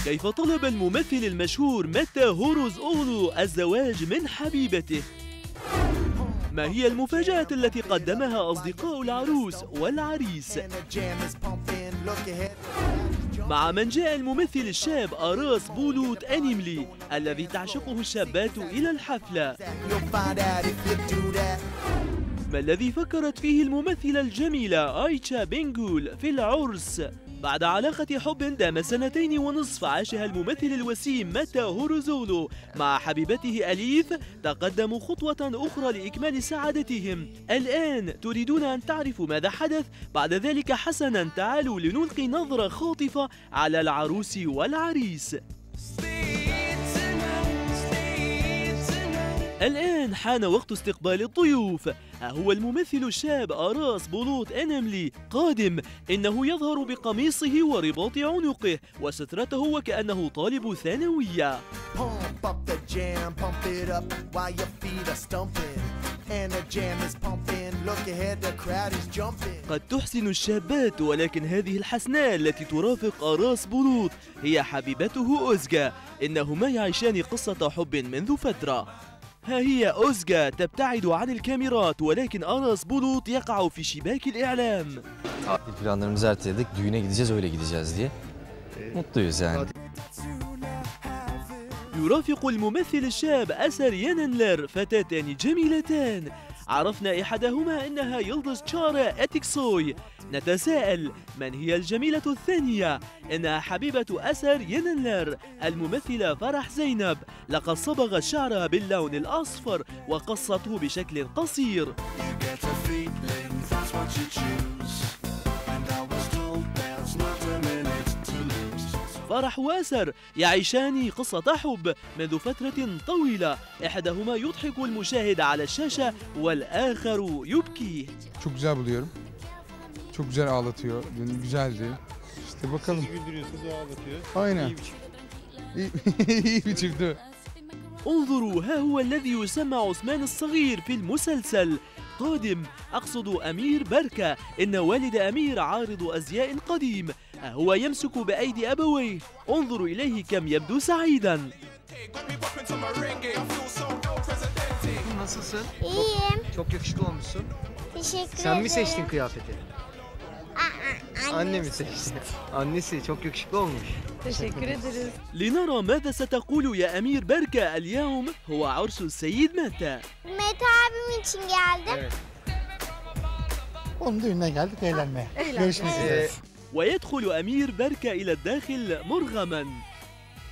كيف طلب الممثل المشهور ماتا هوروزوغلو الزواج من حبيبته؟ ما هي المفاجأة التي قدمها أصدقاء العروس والعريس؟ مع من جاء الممثل الشاب أراس بولوت أنيملي الذي تعشقه الشابات إلى الحفلة؟ ما الذي فكرت فيه الممثلة الجميلة آيتشا بنغول في العرس؟ بعد علاقة حب دام 2.5 عاشها الممثل الوسيم ماتا هوروزوغلو مع حبيبته أليث، تقدموا خطوة أخرى لإكمال سعادتهم. الآن تريدون أن تعرفوا ماذا حدث؟ بعد ذلك حسناً تعالوا لنلقي نظرة خاطفة على العروس والعريس. الآن حان وقت استقبال الضيوف. هو الممثل الشاب أراس بولوت أنيملي قادم. إنه يظهر بقميصه ورباط عنقه وسترته وكأنه طالب ثانوية. قد تحسن الشابات، ولكن هذه الحسناء التي ترافق أراس بولوت هي حبيبته أوزغا. إنهما يعيشان قصة حب منذ فترة. ها هي أوزغا تبتعد عن الكاميرات، ولكن أراس بولوت يقع في شباك الإعلام. Planlarımızı erteledik. Düğüne gideceğiz, öyle gideceğiz diye. Mutluyuz yani. يرافق الممثل الشاب أسر يننلر فتاتان جميلتان. عرفنا إحداهما إنها يلدز تشارا أتيكسوي. نتساءل من هي الجميلة الثانية؟ إنها حبيبة أسر يننلر الممثلة فرح زينب. لقد صبغت شعرها باللون الأصفر وقصته بشكل قصير. فرح وأسر يعيشان قصة حب منذ فترة طويلة. إحداهما يضحك المشاهد على الشاشة والآخر يبكيه. Çok güzel buluyorum. Çok güzel ağlatıyor. Güzeldi. İşte bakalım. Sizi güldürüyor, sizi ağlatıyor. Aynen. İyi bir çift. انظروا، ها هو الذي يسمى عثمان الصغير في المسلسل قادم. أقصد أمير بركة. إن والد أمير عارض أزياء قديم. هو يمسك بأيدي أبويه. انظروا إليه كم يبدو سعيدا. Nasılsın? İyiyim. Çok yakışıklı olmuşsun. Teşekkür ederim. Sen mi seçtin kıyafeti? Anne Anne mi seçti? Annesi çok yakışıklı olmuş. Teşekkür ederiz. لنرى ماذا ستقول يا أمير بركة. اليوم هو عرس السيد ماتا. Mete abim için geldim. Evet. Onun düğününe geldik eğlenmeye. Görüşmek üzere. ويدخل أمير بركة إلى الداخل مرغما.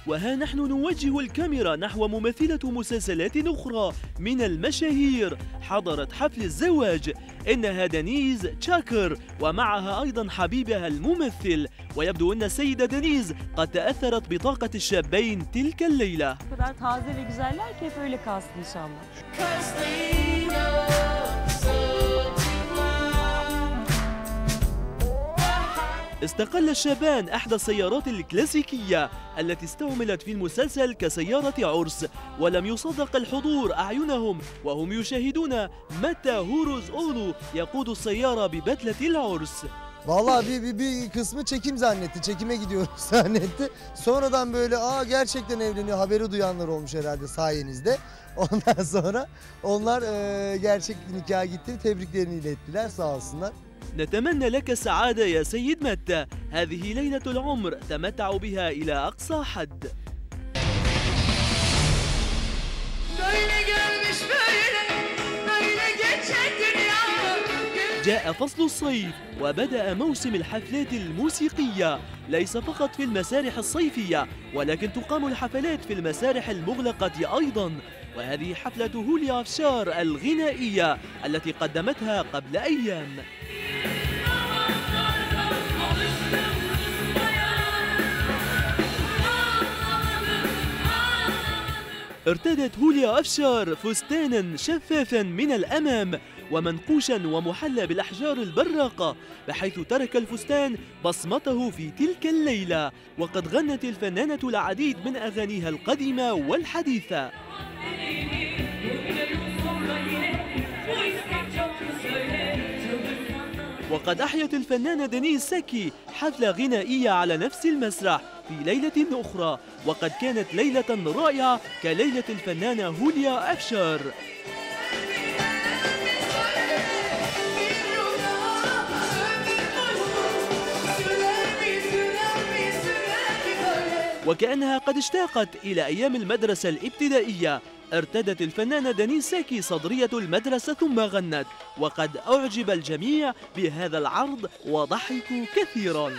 وها نحن نوجه الكاميرا نحو ممثلة مسلسلات أخرى من المشاهير حضرت حفل الزواج. إنها دنيز تشاكر ومعها أيضا حبيبها الممثل. ويبدو أن السيدة دنيز قد تأثرت بطاقة الشابين تلك الليلة. O kadar taze ve güzeller ki hep öyle kalsın inşallah. استقل الشابان أحدى السيارات الكلاسيكية التي استعملت في المسلسل كسيارة عرس، ولم يصدق الحضور أعينهم وهم يشاهدون ماتا هوروزوغلو يقود السيارة ببدلة العرس. Vallahi bir kısmı çekim zannetti. Çekime gidiyoruz zannetti. Sonradan böyle gerçekten evleniyor haberi duyanlar olmuş herhalde sayenizde. Ondan sonra onlar gerçek nikaha gitti. Tebriklerini ilettiler, sağ olsunlar. نتمنى لك السعادة يا سيد ماتا. هذه ليلة العمر تمتع بها إلى أقصى حد. جاء فصل الصيف وبدأ موسم الحفلات الموسيقية، ليس فقط في المسارح الصيفية ولكن تقام الحفلات في المسارح المغلقة أيضا. وهذه حفلة هوليا أفشار الغنائية التي قدمتها قبل أيام. ارتدت هوليا أفشار فستانا شفافا من الأمام ومنقوشا ومحلى بالأحجار البراقة، بحيث ترك الفستان بصمته في تلك الليلة. وقد غنت الفنانة العديد من أغانيها القديمة والحديثة. وقد أحيت الفنانة دنيز ساكي حفلة غنائية على نفس المسرح، في ليلة أخرى، وقد كانت ليلة رائعة كليلة الفنانة هوليا أفشار. وكأنها قد اشتاقت إلى أيام المدرسة الابتدائية، ارتدت الفنانة دانيس ساكي صدرية المدرسة ثم غنت، وقد أعجب الجميع بهذا العرض وضحكوا كثيراً.